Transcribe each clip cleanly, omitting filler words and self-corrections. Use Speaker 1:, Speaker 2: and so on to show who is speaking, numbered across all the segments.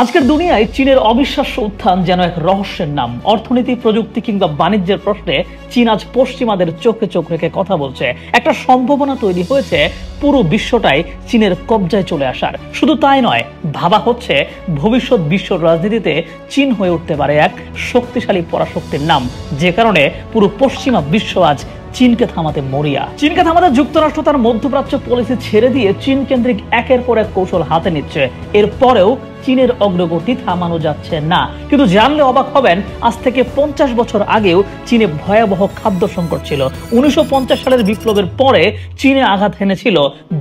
Speaker 1: আজকের দুনিয়ায় চীনের অবিশ্বাস্য উত্থান যেন এক রহস্যের নাম। অর্থনীতি, প্রযুক্তি কিংবা বাণিজ্যের প্রশ্নে চীন আজ পশ্চিমাদের চোখে চোখ রেখে কথা বলছে। একটা সম্ভাবনা তৈরি হয়েছে পুরো বিশ্বটাই চীনের কবজায় চলে আসার। শুধু তাই নয়, ভাবা হচ্ছে ভবিষ্যৎ বিশ্ব রাজনীতিতে চীন হয়ে উঠতে পারে এক শক্তিশালী পরাশক্তির নাম, যে কারণে পুরো পশ্চিমা বিশ্ব আজ চীনকে থামাতে মরিয়া। চীনকে থামাতে যুক্তরাষ্ট্র তার মধ্যপ্রাচ্য পলিসি ছেড়ে দিয়ে চীন কেন্দ্রিক একের পর এক কৌশল হাতে নিচ্ছে। এরপরেও চীনের অগ্রগতি থামানো যাচ্ছে না। কিন্তু জানলে অবাক হবেন, আজ থেকে 50 বছর আগেও চীনে ভয়াবহ খাদ্য সংকট ছিল। 1950 সালের বিপ্লবের পরে চীনে আঘাত হেনেছিল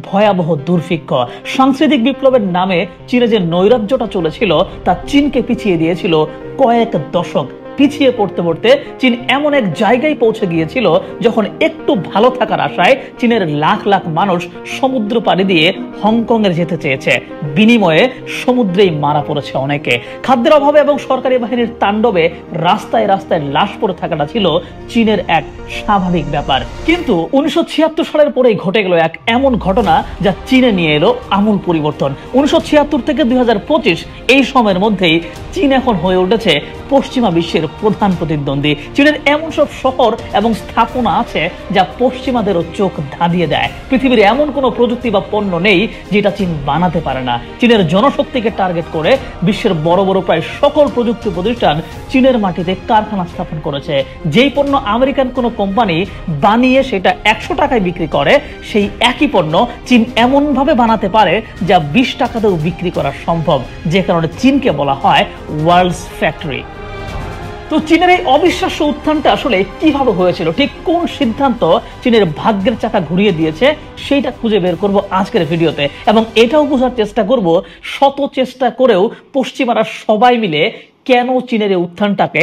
Speaker 1: ভয়াবহ দুর্ভিক্ষ। সাংস্কৃতিক বিপ্লবের নামে চীনে যে নৈরাজ্যটা চলেছিল তা চীনকে পিছিয়ে দিয়েছিল কয়েক দশক। পিছিয়ে পড়তে পড়তে চীন এমন এক জায়গায় পৌঁছে গিয়েছিল যখন একটু ভালো থাকার আশায় চীনের লাখ লাখ মানুষ সমুদ্র পাড়ি দিয়ে হংকং এর যেতে চেয়েছে। বিনিময়ে সমুদ্রেই মারা পড়েছে অনেকে। খাদ্যের অভাবে এবং সরকারি বাহিনীর তাণ্ডবে রাস্তায় রাস্তায় লাশ পড়ে থাকাটা ছিল চীনের এক স্বাভাবিক ব্যাপার। কিন্তু 1976 সালের পরেই ঘটে গেল এক এমন ঘটনা যা চীনে নিয়ে এলো আমূল পরিবর্তন। 1976 থেকে 2025 এই সময়ের মধ্যেই চীন এখন হয়ে উঠেছে পশ্চিমা বিশ্বের প্রধান প্রতিদ্বন্দ্বী। চীনের এমন সব শহর এবং স্থাপনা আছে যা পশ্চিমাদেরও চোখ ধাঁধিয়ে দেয়। পৃথিবীর এমন কোনো প্রযুক্তি বা পণ্য নেই যেটা চীন বানাতে পারে না। চীনের জনশক্তিকে টার্গেট করে বিশ্বের বড় বড় প্রায় সকল প্রযুক্তি প্রতিষ্ঠান চীনের মাটিতে কারখানা স্থাপন করেছে। যেই পণ্য আমেরিকান কোনো কোম্পানি বানিয়ে সেটা 100 টাকায় বিক্রি করে, সেই একই পণ্য চীন এমনভাবে বানাতে পারে যা 20 টাকাতেও বিক্রি করা সম্ভব, যে কারণে চীনকে বলা হয় ওয়ার্ল্ডস ফ্যাক্টরি। তো চীনের এই অবিশ্বাস্য উত্থানটা আসলে কিভাবে হয়েছিল, ঠিক কোন সিদ্ধান্ত চীনের ভাগ্যের চাকা ঘুরিয়ে দিয়েছে, সেইটা খুঁজে বের করব আজকের ভিডিওতে। এবং এটাও বোঝার চেষ্টা করব শত চেষ্টা করেও পশ্চিমারা সবাই মিলে কেন চীনের এই উত্থানটাকে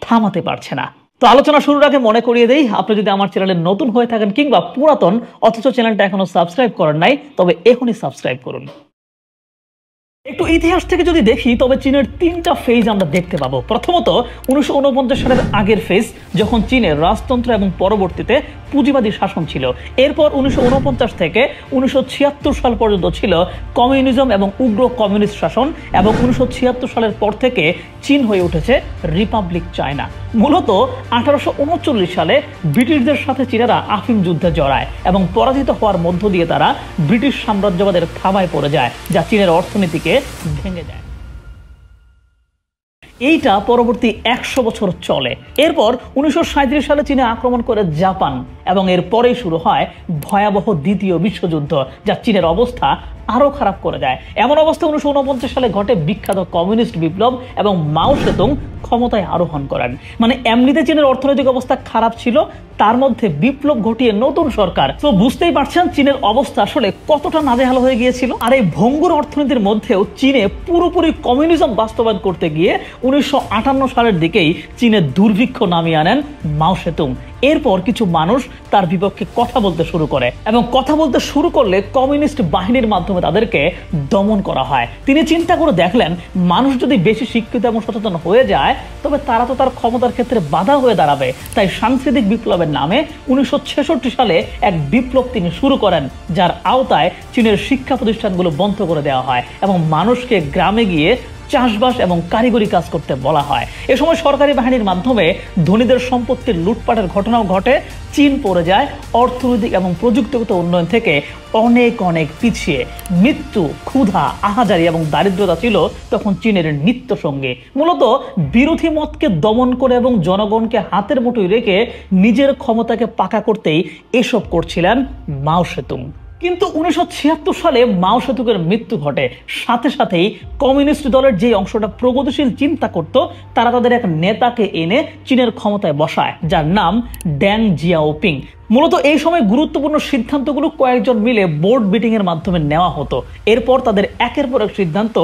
Speaker 1: থামাতে পারছে না। তো আলোচনা শুরুর আগে মনে করিয়ে দেই, আপনি যদি আমার চ্যানেলে নতুন হয়ে থাকেন কিংবা পুরাতন অথচ চ্যানেলটা এখনো সাবস্ক্রাইব করেন নাই, তবে এখনই সাবস্ক্রাইব করুন। একটু ইতিহাস থেকে যদি দেখি তবে চীনের 3টা ফেজ আমরা দেখতে পাবো। প্রথমত 1949 সালের আগের ফেজ, যখন চীনের রাজতন্ত্র এবং পরবর্তীতে পুঁজিবাদী শাসন ছিল। এরপর 1949 থেকে 1976 সাল পর্যন্ত ছিল কমিউনিজম এবং উগ্র কমিউনিস্ট শাসন, এবং 1976 সালের পর থেকে চীন হয়ে উঠেছে রিপাবলিক চায়না। মূলত 1839 সালে ব্রিটিশদের সাথে চীনেরা আফিম যুদ্ধে জড়ায় এবং পরাজিত হওয়ার মধ্য দিয়ে তারা ব্রিটিশ সাম্রাজ্যবাদের থাবায় পড়ে যায়, যা চীনের অর্থনীতিকে ভেঙে দেয়। এইটা পরবর্তী 100 বছর চলে। এরপর 1937 সালে চীনে আক্রমণ করে জাপান, এবং এরপরেই শুরু হয় ভয়াবহ দ্বিতীয় বিশ্বযুদ্ধ, যা চীনের অবস্থা আরো খারাপ করে দেয়। এমন অবস্থা 1949 সালে ঘটে বিখ্যাত কমিউনিস্ট বিপ্লব এবং মাও সেতুং ক্ষমতায় আরোহণ করেন। মানে এমনিতে চীনের অর্থনৈতিক অবস্থা খারাপ ছিল, তার মধ্যে বিপ্লব ঘটিয়ে নতুন সরকার। তো বুঝতেই পারছেন চীনের অবস্থা আসলে কতটা নাজেহাল হয়ে গিয়েছিল। আর এই ভঙ্গুর অর্থনীতির মধ্যেও চীনে পুরোপুরি কমিউনিজম বাস্তবায়ন করতে গিয়ে 1958 সালের দিকেই চীনের দুর্ভিক্ষ নামিয়ে আনেন মাও সেতুং। এরপর কিছু মানুষ তার বিপক্ষে কথা বলতে শুরু করে, এবং কথা বলতে শুরু করলে কমিউনিস্ট বাহিনীর মাধ্যমে তাদেরকে দমন করা হয়। তিনি চিন্তা করে দেখলেন, মানুষ যদি বেশি শিক্ষিত এবং সচেতন হয়ে যায় তবে তারা তো তার ক্ষমতার ক্ষেত্রে বাধা হয়ে দাঁড়াবে। তাই সাংস্কৃতিক বিপ্লবের নামে 1966 সালে এক বিপ্লব তিনি শুরু করেন, যার আওতায় চীনের শিক্ষা প্রতিষ্ঠানগুলো বন্ধ করে দেওয়া হয় এবং মানুষকে গ্রামে গিয়ে চাষবাস এবং কারিগরি কাজ করতে বলা হয়। এ সময় সরকারি বাহিনীর মাধ্যমে ধনীদের সম্পত্তির লুটপাটের ঘটনাও ঘটে। চীন পড়ে যায় অর্থনৈতিক এবং প্রযুক্তিগত উন্নয়ন থেকে অনেক অনেক পিছিয়ে। মৃত্যু, ক্ষুধা, আহাজারি এবং দারিদ্রতা ছিল তখন চীনের নিত্য সঙ্গী। মূলত বিরোধী মতকে দমন করে এবং জনগণকে হাতের মুঠোয় রেখে নিজের ক্ষমতাকে পাকা করতেই এসব করছিলেন মাও সেতুং। কিন্তু 1976 সালে মাও সেতুংয়ের মৃত্যু ঘটে। সাথে সাথেই কমিউনিস্ট দলের যে অংশটা প্রগতিশীল চিন্তা করত, তারা তাদের এক নেতাকে এনে চীনের ক্ষমতায় বসায়, যার নাম ড্যাং জিয়াওপিং। মূলত এই সময় গুরুত্বপূর্ণ সিদ্ধান্তগুলো কয়েকজন মিলে বোর্ড মিটিং এর মাধ্যমে নেওয়া হতো। এরপর তাদের একের পর এক সিদ্ধান্ত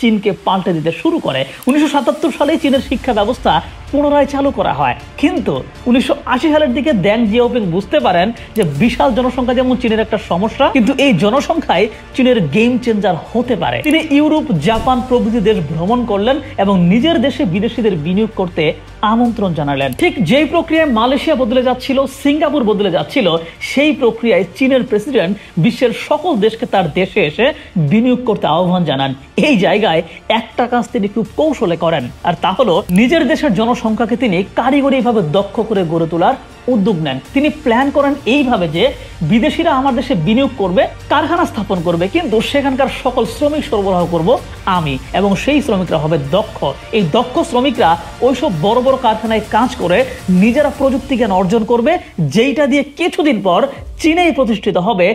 Speaker 1: চীনকে পাল্টে দিতে শুরু করে। 1977 সালে চীনের শিক্ষা ব্যবস্থা পুনরায় চালু করা হয়। কিন্তু 1980 সালের দিকে ড্যাং জিয়াওপিং বুঝতে পারেন যে বিশাল জনসংখ্যা যেমন চীনের একটা সমস্যা, কিন্তু এই জনসংখ্যায় চীনের গেম চেঞ্জার হতে পারে। তিনি ইউরোপ, জাপান প্রভৃতি দেশ ভ্রমণ করলেন এবং নিজের দেশে বিদেশিদের বিনিয়োগ করতে আমন্ত্রণ জানালেন। ঠিক যেই প্রক্রিয়ায় মালয়েশিয়া বদলে যাচ্ছিল, সিঙ্গাপুর বদলে যাচ্ছিল, সেই প্রক্রিয়ায় চীনের প্রেসিডেন্ট বিশ্বের সকল দেশকে তার দেশে এসে বিনিয়োগ করতে আহ্বান জানান। এই জায়গায় একটা কাজ তিনি খুব কৌশলে করেন, আর তা হলো নিজের দেশের জনসংখ্যাকে তিনি কারিগরিভাবে দক্ষ করে গড়ে তোলার উদ্যোগ নেন। তিনি প্ল্যান করেন এইভাবে যে বিদেশিরা আমার দেশে বিনিয়োগ করবে, কারখানা স্থাপন করবে, কিন্তু সেখানকার সকল শ্রমিক সরবরাহ করব আমি, এবং সেই শ্রমিকরা হবে দক্ষ। এই দক্ষ শ্রমিকরা ওইসব বড় বড় কারখানায় কাজ করে নিজেরা প্রযুক্তি জ্ঞান অর্জন করবে, যেইটা দিয়ে কিছুদিন পর চীনেই প্রতিষ্ঠিত হবে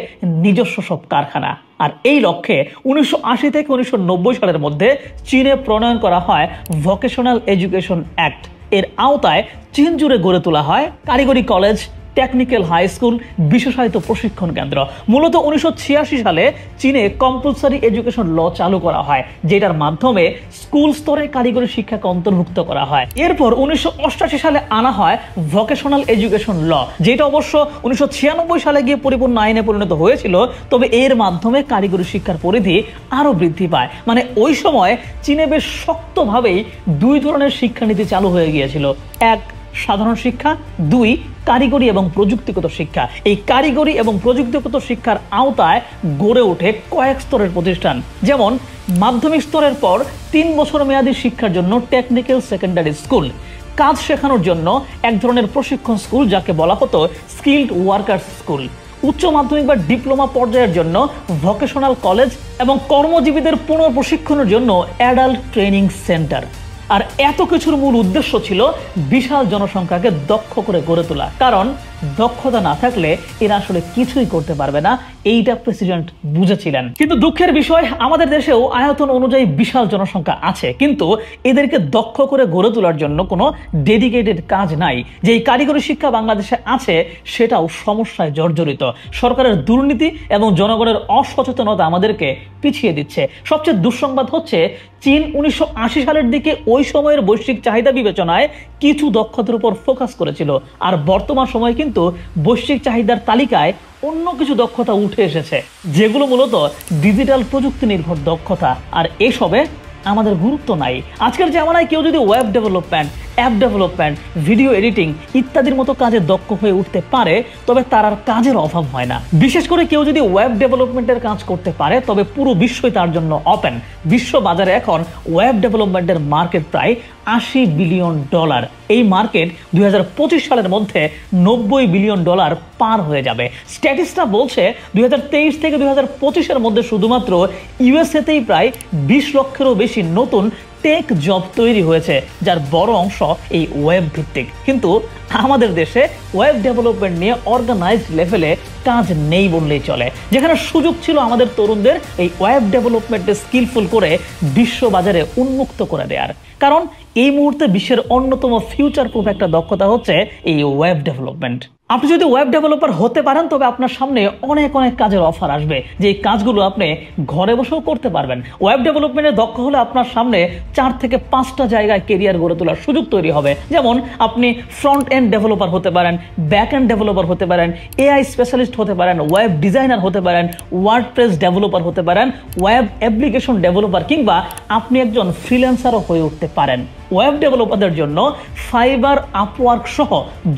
Speaker 1: নিজস্ব সব কারখানা। আর এই লক্ষ্যে 1980 থেকে 1990 সালের মধ্যে চীনে প্রণয়ন করা হয় ভোকেশনাল এডুকেশন অ্যাক্ট। এর আওতায় চীন জুড়ে গড়ে তোলা হয় কারিগরি কলেজ, টেকনিক্যাল হাই স্কুল, বিশেষায়িত প্রশিক্ষণ কেন্দ্র। মূলত 1986 সালে চীনে কম্পালসারি এডুকেশন ল চালু করা হয়, যেটার মাধ্যমে স্কুল স্তরে কারিগরি শিক্ষাকে অন্তর্ভুক্ত করা হয়। এরপর 1988 সালে আনা হয় ভোকেশনাল এডুকেশন ল, যেটা অবশ্য 1996 সালে গিয়ে পরিপূর্ণ আইনে পরিণত হয়েছিল। তবে এর মাধ্যমে কারিগরি শিক্ষার পরিধি আরো বৃদ্ধি পায়। মানে ওই সময় চীনে বেশ শক্তভাবেই দুই ধরনের শিক্ষানীতি চালু হয়ে গিয়েছিল। এক, সাধারণ শিক্ষা, দুই, কারিগরি এবং প্রযুক্তিগত শিক্ষা। এই কারিগরি এবং প্রযুক্তিগত শিক্ষার আওতায় গড়ে ওঠে কয়েক স্তরের প্রতিষ্ঠান, যেমন মাধ্যমিক স্তরের পর 3 বছর মেয়াদী শিক্ষার জন্য টেকনিক্যাল সেকেন্ডারি স্কুল, কাজ শেখানোর জন্য এক ধরনের প্রশিক্ষণ স্কুল যাকে বলা হতো স্কিলড ওয়ার্কার্স স্কুল, উচ্চ মাধ্যমিক বা ডিপ্লোমা পর্যায়ের জন্য ভোকেশনাল কলেজ, এবং কর্মজীবীদের পুনঃপ্রশিক্ষণের জন্য অ্যাডাল্ট ট্রেনিং সেন্টার। আর এত কিছুর মূল উদ্দেশ্য ছিল বিশাল জনসংখ্যাকে দক্ষ করে গড়ে তোলা, কারণ দক্ষতা না থাকলে এরা আসলে কিছুই করতে পারবে না, এইটা প্রেসিডেন্ট বুঝেছিলেন। কিন্তু দুঃখের বিষয়, আমাদের দেশেও আয়তন অনুযায়ী বিশাল জনসংখ্যা আছে, কিন্তু এদেরকে দক্ষ করে গড়ে তোলার জন্য কোনো ডেডিকেটেড কাজ নাই। যে এই কারিগরি শিক্ষা বাংলাদেশে আছে সেটাও সমস্যায় জর্জরিত। সরকারের দুর্নীতি এবং জনগণের অসচেতনতা আমাদেরকে পিছিয়ে দিচ্ছে। সবচেয়ে দুঃসংবাদ হচ্ছে চীন 1980 সালের দিকে ওই সময়ের বৈশ্বিক চাহিদা বিবেচনায় কিছু দক্ষতার উপর ফোকাস করেছিল, আর বর্তমান সময়ে কিন্তু বৈশ্বিক চাহিদার তালিকায় অন্য কিছু দক্ষতা উঠে এসেছে, যেগুলো মূলত ডিজিটাল প্রযুক্তি নির্ভর দক্ষতা। আর এসবে আমাদের গুরুত্ব নাই। আজকের জামানায় কেউ যদি web development, app development, video editing ইত্যাদির মতো কাজে দক্ষ হয়ে উঠতে পারে, তবে তার আর কাজের অভাব হয় না। বিশেষ করে কেউ যদি ওয়েব ডেভেলপমেন্টের কাজ করতে পারে, তবে পুরো বিশ্বই তার জন্য ওপেন। বিশ্ব বাজারে এখন ওয়েব ডেভেলপমেন্টের মার্কেট প্রায় $80 বিলিয়ন। এই মার্কেট 2025 সালের মধ্যে $90 বিলিয়ন পার হয়ে যাবে। স্ট্যাটিস্টটা বলছে 2023 থেকে 2025 মধ্যে শুধুমাত্র ইউএসএতেই প্রায় 20 লক্ষেরও বেশি নতুন টেক জব তৈরি হয়েছে, যার বড় অংশ এই ওয়েব ভিত্তিক। কিন্তু আমাদের দেশে ওয়েব ডেভেলপমেন্ট নিয়ে অর্গানাইজড লেভেলে কাজ নেই বললেই চলে। যেখানে সুযোগ ছিল আমাদের তরুণদের এই ওয়েব ডেভেলপমেন্টে স্কিলফুল করে বিশ্ব বাজারে উন্মুক্ত করে দেওয়ার। কারণ এই মুহূর্তে বিশ্বের অন্যতম ফিউচার প্রুফ একটা দক্ষতা হচ্ছে এই ওয়েব ডেভেলপমেন্ট। আপনি যদি ওয়েব ডেভেলপার হতে পারেন, তবে আপনার সামনে অনেক অনেক কাজের অফার আসবে, যে কাজগুলো আপনি ঘরে বসেও করতে পারবেন। ওয়েব ডেভেলপমেন্টে দক্ষ হলে আপনার সামনে 4 থেকে 5টা জায়গায় কেরিয়ার গড়ে তোলার সুযোগ তৈরি হবে। যেমন আপনি ফ্রন্ট এন্ড ডেভেলপার হতে পারেন, ব্যাক এন্ড ডেভেলপার হতে পারেন, এআই স্পেশালিস্ট হতে পারেন, ওয়েব ডিজাইনার হতে পারেন, ওয়ার্ডপ্রেস ডেভেলপার হতে পারেন, ওয়েব অ্যাপ্লিকেশন ডেভেলপার, কিংবা আপনি একজন ফ্রিল্যান্সারও হয়ে উঠতে পারেন। ওয়েব ডেভেলপারদের জন্য ফাইবার, আপওয়ার্ক সহ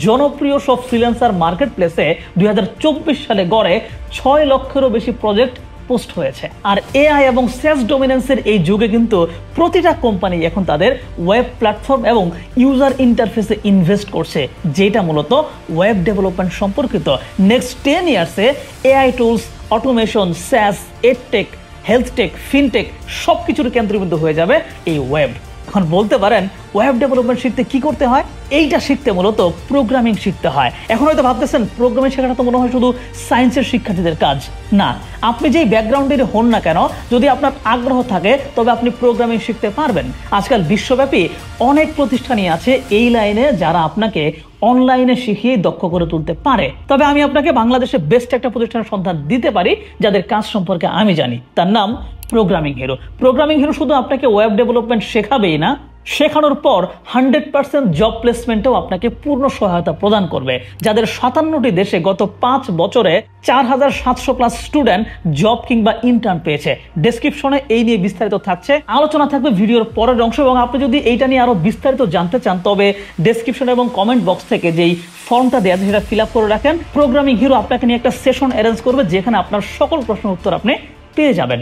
Speaker 1: জনপ্রিয় সব ফ্রিল্যান্সার মার্কেট প্লেসে 2024 সালে গড়ে 6 লক্ষেরও বেশি প্রজেক্ট পোস্ট হয়েছে। আর এআই এবং সেলস ডমিনেন্সের এই যুগে কিন্তু প্রতিটা কোম্পানি এখন তাদের ওয়েব প্ল্যাটফর্ম এবং ইউজার ইন্টারফেসে ইনভেস্ট করছে, যেটা মূলত ওয়েব ডেভেলপমেন্ট সম্পর্কিত। নেক্সট 10 ইয়ার্সে AI tools, automation, SaaS, edtech, health tech, fintech সবকিছুর কেন্দ্রবিন্দু হয়ে যাবে এই ওয়েব। এখন বলতে পারেন ওয়েব ডেভেলপমেন্ট শিখতে কি করতে হয়? এইটা শিখতে মূলত প্রোগ্রামিং শিখতে হয়। এখন হয়তো ভাবতেছেন প্রোগ্রামিং শেখাটা তো মনে হয় শুধু সায়েন্সের শিক্ষার্থীদের কাজ। না, আপনি যেই ব্যাকগ্রাউন্ডের হন না কেন, যদি আপনার আগ্রহ থাকে তবে আপনি প্রোগ্রামিং শিখতে পারবেন। আজকাল বিশ্বব্যাপী অনেক প্রতিষ্ঠানই আছে এই লাইনে, যারা আপনাকে অনলাইনে শিখিয়ে দক্ষ করে তুলতে পারে। তবে আমি আপনাকে বাংলাদেশে বেস্ট একটা প্রতিষ্ঠানের সন্ধান দিতে পারি যাদের কাজ সম্পর্কে আমি জানি। তার নাম প্রোগ্রামিং হিরো। প্রোগ্রামিং হিরো শুধু আপনাকে ওয়েব ডেভেলপমেন্ট শেখাবেই না, শেখানোর পর 100% জব প্লেসমেন্টেও আপনাকে পূর্ণ সহায়তা প্রদান করবে। যাদের 57টি দেশে গত 5 বছরে 4700+ স্টুডেন্ট জব কিংবা ইন্টার্ন পেয়েছে। ডেসক্রিপশনে এই নিয়ে বিস্তারিত থাকছে, আলোচনা থাকবে ভিডিওর পরের অংশ। এবং আপনি যদি এইটা নিয়ে আরো বিস্তারিত জানতে চান তবে ডেসক্রিপশন এবং কমেন্ট বক্স থেকে যেই ফর্মটা দেওয়া আছে সেটা ফিল আপ করে রাখেন। প্রোগ্রামিং হিরো আপনাকে নিয়ে একটা সেশন অ্যারেঞ্জ করবে যেখানে আপনার সকল প্রশ্নের উত্তর আপনি পেয়ে যাবেন।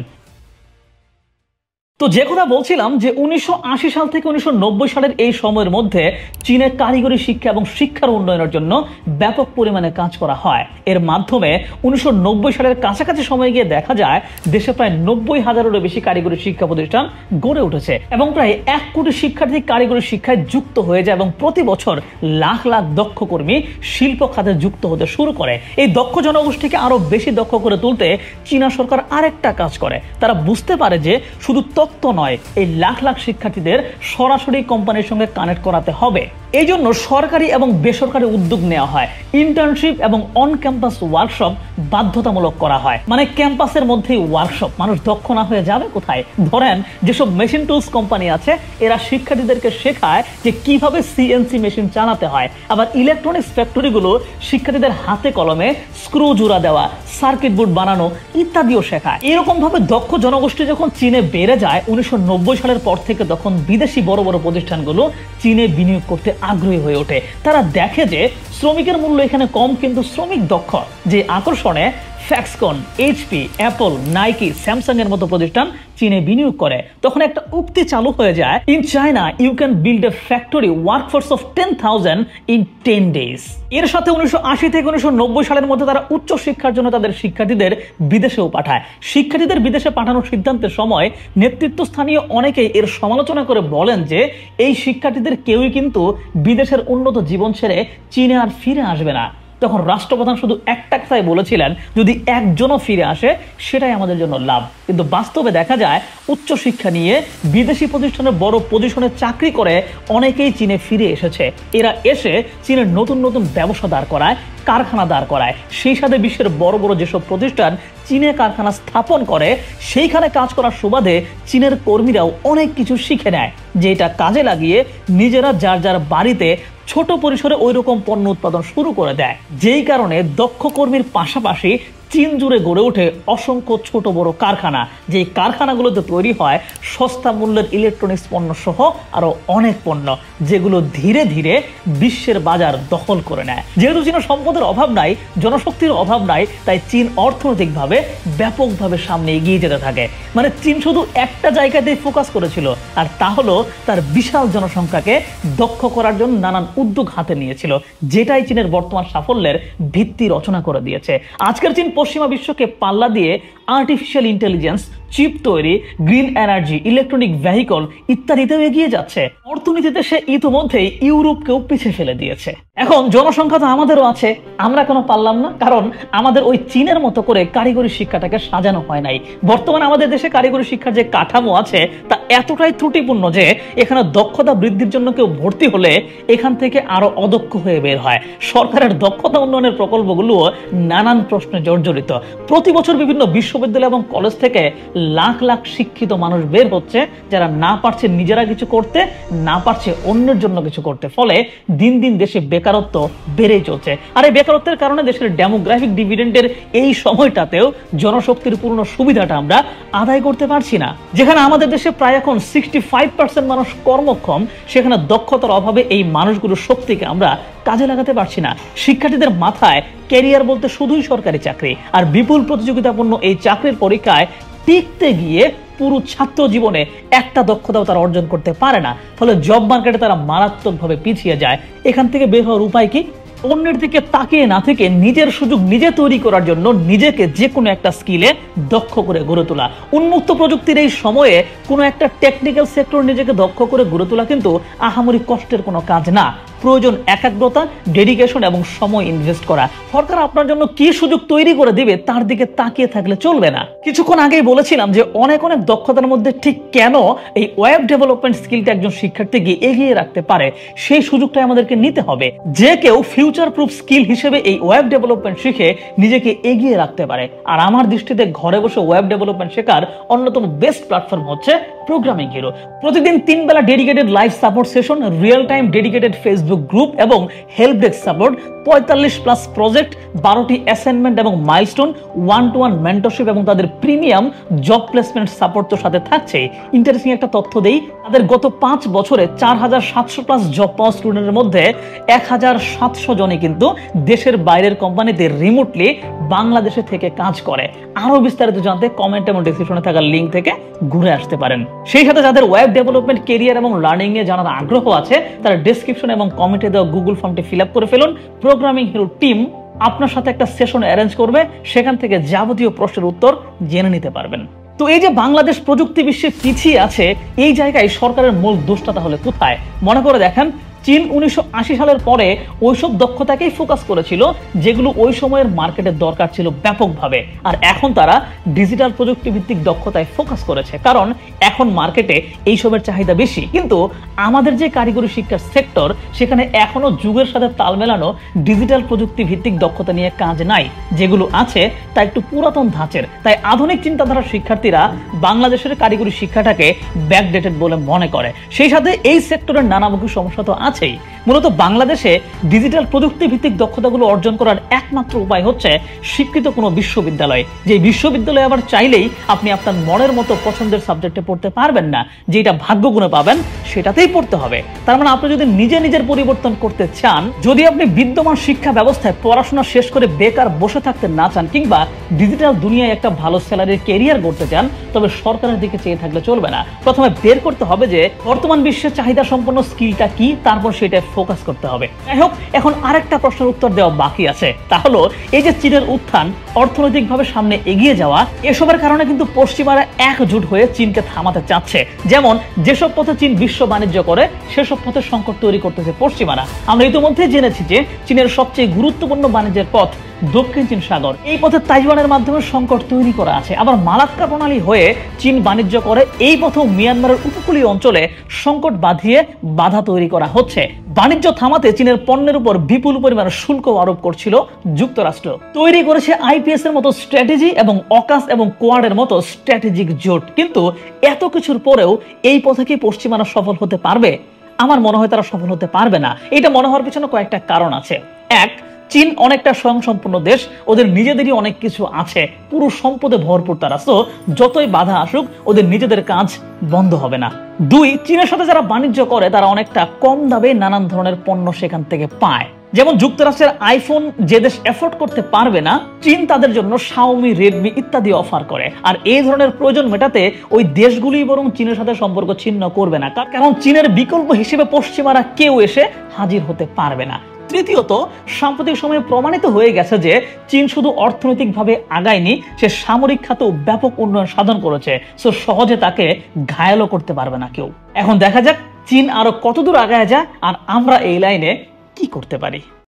Speaker 1: তো যে কথা বলছিলাম যে 1980 সাল থেকে 1990 সালের এই সময়ের মধ্যে চীনে কারিগরি শিক্ষা এবং শিক্ষার উন্নয়নের জন্য ব্যাপক পরিমাণে কাজ করা হয়। এর মাধ্যমে 1990 সালের কাছাকাছি সময়ে গিয়ে দেখা যায় দেশে প্রায় 90,000-এরও বেশি কারিগরি শিক্ষা প্রতিষ্ঠান গড়ে উঠেছে এবং প্রায় 1 কোটি শিক্ষার্থী কারিগরি শিক্ষায় যুক্ত হয়ে যায় এবং প্রতি বছর লাখ লাখ দক্ষ কর্মী শিল্প খাতে যুক্ত হতে শুরু করে। এই দক্ষ জনগোষ্ঠীকে আরো বেশি দক্ষ করে তুলতে চীনা সরকার আরেকটা কাজ করে। তারা বুঝতে পারে যে শুধু তথ্য নয়, এই লাখ লাখ শিক্ষার্থীদের সরাসরি কোম্পানির সঙ্গে কানেক্ট করাতে হবে। এই জন্য সরকারি এবং বেসরকারি উদ্যোগ নেওয়া হয়। ইন্টার্নশিপ এবং অন ক্যাম্পাস ওয়ার্কশপ বাধ্যতামূলক করা হয়। মানে ক্যাম্পাসের মধ্যেই ওয়ার্কশপ। মানুষ দক্ষ না হয়ে যাবে কোথায়? ধরেন যেসব মেশিন টুলস কোম্পানি আছে এরা শিক্ষার্থীদেরকে শেখায় যে কিভাবে সিএনসি মেশিন চালাতে হয়। আবার ইলেকট্রনিক্স ফ্যাক্টরিগুলো শিক্ষার্থীদের হাতে কলমে স্ক্রু জোড়া দেওয়া, সার্কিট বোর্ড বানানো ইত্যাদিও শেখায়। এরকম ভাবে দক্ষ জনগোষ্ঠী যখন চীনে বেড়ে যায় 1990 সালের পর থেকে, তখন বিদেশি বড় বড় প্রতিষ্ঠানগুলো চীনে বিনিয়োগ করতে আগ্রহী হয়ে ওঠে। তারা দেখে যে শ্রমিকের মূল্য এখানে কম কিন্তু শ্রমিক দক্ষ। যে আকর্ষণে ফ্যাক্সকন, এইচপি, অ্যাপল, নাইকি, স্যামসাং এর মতো প্রতিষ্ঠান চীনে বিনিয়োগ করে। তখন একটা উক্তি চালু হয়ে যায়, in China you can build a factory workforce of 10,000 in 10 days. এর সাথে 1980 থেকে 1990 সালের মধ্যে তারা উচ্চ শিক্ষার জন্য তাদের শিক্ষার্থীদের বিদেশেও পাঠায়। শিক্ষার্থীদের বিদেশে পাঠানোর সিদ্ধান্তের সময় নেতৃত্বস্থানীয় অনেকেই এর সমালোচনা করে বলেন যে এই শিক্ষার্থীদের কেউই কিন্তু বিদেশের উন্নত জীবন ছেড়ে চীনে আর ফিরে আসবে না। তখন রাষ্ট্রপ্রধান শুধু একটা কথাই বলেছিলেন, যদি একজনও ফিরে আসে সেটাই আমাদের জন্য লাভ। কিন্তু বাস্তবে দেখা যায় উচ্চশিক্ষা নিয়ে বিদেশি প্রতিষ্ঠানের বড় পজিশনে চাকরি করে অনেকেই চীনে ফিরে এসেছে। এরা এসে চীনের নতুন নতুন ব্যবসা দাঁড় করায়, কারখানা দাঁড় করায়। সেই সাথে বিশ্বের বড় বড় যেসব প্রতিষ্ঠান চীনে কারখানা স্থাপন করে সেইখানে কাজ করার সুবাদে চীনের কর্মীরাও অনেক কিছু শিখে নেয়, যেটা কাজে লাগিয়ে নিজেরা যার যার বাড়িতে ছোট পরিসরে ওই রকম পণ্য উৎপাদন শুরু করে দেয়। যেই কারণে দক্ষ কর্মীর পাশাপাশি চীন জুড়ে গড়ে ওঠে অসংখ্য ছোট বড় কারখানা। যেই কারখানাগুলোতে তৈরি হয় সস্তা মূল্যের ইলেকট্রনিক্স পণ্য সহ আরো অনেক পণ্য, যেগুলো ধীরে ধীরে বিশ্বের বাজার দখল করে নেয়। যেহেতু চীনের সম্পদের অভাব নাই, জনশক্তির অভাব নাই, তাই চীন অর্থনৈতিকভাবে ব্যাপকভাবে সামনে এগিয়ে যেতে থাকে। মানে চীন শুধু একটা জায়গাতেই ফোকাস করেছিল, আর তা হলো তার বিশাল জনসংখ্যাকে দক্ষ করার জন্য নানান উদ্যোগ হাতে নিয়েছিল, যেটাই চীনের বর্তমান সাফল্যের ভিত্তি রচনা করে দিয়েছে। আজকের চীন পশ্চিমা বিশ্বকে পাল্লা দিয়ে আর্টিফিশিয়াল ইন্টেলিজেন্স, চিপ তৈরি, গ্রিন এনার্জি, ইলেকট্রনিক ভেহিকল ইত্যাদিতেও এগিয়ে যাচ্ছে। অর্থনীতিতে সে ইতিমধ্যেই ইউরোপকেও পিছিয়ে ফেলে দিয়েছে। এখন জনসংখ্যা তো আমাদেরও আছে, আমরা কেন পারলাম না? কারণ আমাদের ওই চীনের মতো করে কারিগরি শিক্ষাটাকে সাজানো হয় নাই। বর্তমানে আমাদের দেশে কারিগরি শিক্ষার যে কাঠামো আছে তা এতটাই ত্রুটিপূর্ণ যে এখানে দক্ষতা বৃদ্ধির জন্য কেউ ভর্তি হলে এখান থেকে আরো অদক্ষ হয়ে বের হয়। সরকারের দক্ষতা উন্নয়নের প্রকল্পগুলোও নানান প্রশ্নে জর্জরিত। প্রতি বছর বিভিন্ন বিশ্ববিদ্যালয় এবং কলেজ থেকে লাখ লাখ শিক্ষিত মানুষ বের হচ্ছে, যারা না পারছে নিজেরা কিছু করতে, না পারছে অন্যের জন্য কিছু করতে। ফলে দিন দিন দেশে বেকারত্ব বেড়েই চলছে। আর এই বেকারত্বের কারণে দেশের ডেমোগ্রাফিক ডিভিডেন্ডের এই সময়টাতেও জনশক্তির পূর্ণ সুবিধাটা আমরা আদায় করতে পারছি না। যেখানে আমাদের দেশে প্রায় এখন 65% মানুষ কর্মক্ষম, সেখানে দক্ষতার অভাবে এই মানুষগুলোর শক্তিকে আমরা কাজে লাগাতে পারছি না। শিক্ষার্থীদের মাথায় ক্যারিয়ার বলতে শুধুই সরকারি চাকরি, আর বিপুল প্রতিযোগিতাপূর্ণ এই চাকরির পরীক্ষায় টিকতে গিয়ে পুরো ছাত্র জীবনে একটা দক্ষতাও তারা অর্জন করতে পারে না। ফলে জব মার্কেটে তারা মারাত্মকভাবে পিছিয়ে যায়। এখান থেকে বের হওয়ার উপায় কি? অন্যের দিকে তাকিয়ে না থেকে নিজের সুযোগ নিজে তৈরি করার জন্য নিজেকে যে কোনো একটা স্কিলে দক্ষ করে গড়ে তোলা। উন্মুক্ত প্রযুক্তির এই সময়ে কোনো একটা টেকনিক্যাল সেক্টর নিজেকে দক্ষ করে গড়ে তোলা কিন্তু আহামরি কষ্টের কোনো কাজ না। প্রয়োজন একাগ্রতা, ডেডিকেশন এবং সময় ইনভেস্ট করা। সরকার আপনার জন্য কি সুযোগ তৈরি করে দিবে তার দিকে তাকিয়ে থাকলে চলবে না। কিছুক্ষণ আগেই বলেছিলাম যে অনেক অনেক দক্ষতার মধ্যে ঠিক কেন এই ওয়েব ডেভেলপমেন্ট স্কিলটা একজন শিক্ষার্থীকে এগিয়ে রাখতে পারে, সেই সুযোগটা আমাদেরকে নিতে হবে। যে কেউ ফিউচার প্রুফ স্কিল হিসেবে এই ওয়েব ডেভেলপমেন্ট শিখে নিজেকে এগিয়ে রাখতে পারে। আর আমার দৃষ্টিতে ঘরে বসে ওয়েব ডেভেলপমেন্ট শেখার অন্যতম বেস্ট প্ল্যাটফর্ম হচ্ছে প্রোগ্রামিং হিরো। প্রতিদিন 3 বেলা dedicated live support session, real time dedicated Facebook group এবং হেল্প ডেস্ক সাপোর্ট, 45+ প্রজেক্ট, 12টি অ্যাসাইনমেন্ট এবং মাইলস্টোন, 1-to-1 মেন্টরশিপ এবং তাদের প্রিমিয়াম জব প্লেসমেন্ট সাপোর্ট তো সাথে থাকছে। ইন্টারেস্টিং একটা তথ্য দেই, তাদের গত 5 বছরে 4700+ জব পাওয়া স্টুডেন্টের মধ্যে 1700 জনই কিন্তু দেশের বাইরের কোম্পানিতে রিমোটলি বাংলাদেশে থেকে কাজ করে। আরো বিস্তারিত জানতে কমেন্ট এবং ডেসক্রিপশনে থাকা লিংক থেকে ঘুরে আসতে পারেন। সেই সাথে যাদের ওয়েব ডেভেলপমেন্ট, কেরিয়ার এবং লার্নিং নিয়ে জানার আগ্রহ আছে তারা ডেসক্রিপশন এবং কমেন্টে দেওয়া গুগল ফর্মটি ফিল আপ করে ফেলুন। প্রোগ্রামিং হিরো টিম আপনার সাথে একটা সেশন অ্যারেঞ্জ করবে, সেখান থেকে যাবতীয় প্রশ্নের উত্তর জেনে নিতে পারবেন। তো এই যে বাংলাদেশ প্রযুক্তি বিশ্বে পিছিয়ে আছে, এই জায়গায় সরকারের মূল দোষটা তাহলে কোথায়? মনে করে দেখেন, চীন 1980 সালের পরে ওইসব দক্ষতাকেই ফোকাস করেছিল যেগুলো ওই সময়ের মার্কেটের দরকার ছিল ব্যাপকভাবে, আর এখন তারা ডিজিটাল প্রযুক্তি ভিত্তিক দক্ষতায় ফোকাস করেছে, কারণ এখন মার্কেটে এইসবের চাহিদা বেশি। কিন্তু আমাদের যে কারিগরি শিক্ষার সেক্টর, সেখানে এখনো যুগের সাথে তাল মেলানো ডিজিটাল প্রযুক্তি ভিত্তিক দক্ষতা নিয়ে কাজ নাই, যেগুলো আছে তা একটু পুরাতন ধাঁচের। তাই আধুনিক চিন্তাধারার শিক্ষার্থীরা বাংলাদেশের কারিগরি শিক্ষাটাকে ব্যাকডেটেড বলে মনে করে। সেই সাথে এই সেক্টরের নানামুখী সমস্যা তো আছেই। মূলত বাংলাদেশে ডিজিটাল প্রযুক্তি ভিত্তিক দক্ষতাগুলো অর্জন করার একমাত্র উপায় হচ্ছে স্বীকৃত কোনো বিশ্ববিদ্যালয়। যে বিশ্ববিদ্যালয়ে আবার চাইলেই আপনি আপনার মনের মতো পছন্দের সাবজেক্টে পড়তে পারবেন না, যেটা ভাগ্য গুণে পাবেন সেটাতেই পড়তে হবে। তার মানে আপনি যদি নিজের পরিবর্তন করতে চান, যদি আপনি বিদ্যমান শিক্ষা ব্যবস্থায় পড়াশোনা শেষ করে বেকার বসে থাকতে না চান, কিংবা ডিজিটাল দুনিয়ায় একটা ভালো স্যালারির ক্যারিয়ার করতে চান, তবে সরকারের দিকে চেয়ে থাকলে চলবে না। প্রথমে বের করতে হবে যে বর্তমান বিশ্বের চাহিদা সম্পন্ন স্কিলটা কি, তারপর সেটা ফোকাস করতে হবে। যাই হোক, এখন আরেকটা প্রশ্নের উত্তর দেওয়া বাকি আছে, তা হলো এই যে চীনের উত্থান, অর্থনৈতিকভাবে সামনে এগিয়ে যাওয়া, এসবের কারণে কিন্তু পশ্চিমারা একজোট হয়ে চীনকে থামাতে চাচ্ছে। যেমন যেসব পথে চীন বিশ্ব বাণিজ্য করে, সেসব পথে সংকট তৈরি করতেছে পশ্চিমারা। আমরা ইতিমধ্যে জেনেছি যে চীনের সবচেয়ে গুরুত্বপূর্ণ বাণিজ্যের পথ দক্ষিণ চীন সাগর। এই পথে তাইওয়ানের মাধ্যমে সংকট তৈরি করা আছে। আবার মালাক্কা প্রণালী হয়ে চীন বাণিজ্য করে, এই পথেও মিয়ানমারের উপকূলীয় অঞ্চলে সংকট বাঁধিয়ে বাধা তৈরি করা হচ্ছে। বাণিজ্য থামাতে চীনের পণ্যের উপর বিপুল পরিমাণ শুল্ক আরোপ করছিল যুক্তরাষ্ট্র। তৈরি করেছে আইপিএস এর মতো স্ট্র্যাটেজি এবং অকাস এবং কোয়াডের মতো স্ট্র্যাটেজিক জোট। কিন্তু এত কিছুর পরেও এই পথে কি পশ্চিমারা সফল হতে পারবে? আমার মনে হয় তারা সফল হতে পারবে না। এটা মনে হওয়ার পিছনে কয়েকটা কারণ আছে। এক, চীন অনেকটা স্বয়ংসম্পূর্ণ দেশ, ওদের নিজেদেরই অনেক কিছু আছে, পুরো সম্পদে ভরপুর তারা, তো যতই বাধা আসুক ওদের নিজেদের কাজ বন্ধ হবে না। দুই, চীনের সাথে যারা বাণিজ্য করে তারা অনেকটা কম দামে নানান ধরনের পণ্য সেখান থেকে পায়। যেমন যুক্তরাষ্ট্রের আইফোন যে দেশ এফোর্ড করতে পারবে না, চীন তাদের জন্য শাওমি, রেডমি ইত্যাদি অফার করে। আর এই ধরনের প্রয়োজন মেটাতে ওই দেশগুলি বরং চীনের সাথে সম্পর্ক ছিন্ন করবে না, কারণ চীনের বিকল্প হিসেবে পশ্চিমারা কেউ এসে হাজির হতে পারবে না। তৃতীয়ত, সাম্প্রতিক সময়ে প্রমাণিত হয়ে গেছে যে চীন শুধু অর্থনৈতিকভাবে আগায়নি, সে সামরিক খাতেও ব্যাপক উন্নয়ন সাধন করেছে। সো সহজে তাকে ঘায়েলও করতে পারবে না কেউ। এখন দেখা যাক চীন আরো কতদূর আগায় যায় আর আমরা এই লাইনে কি করতে পারি।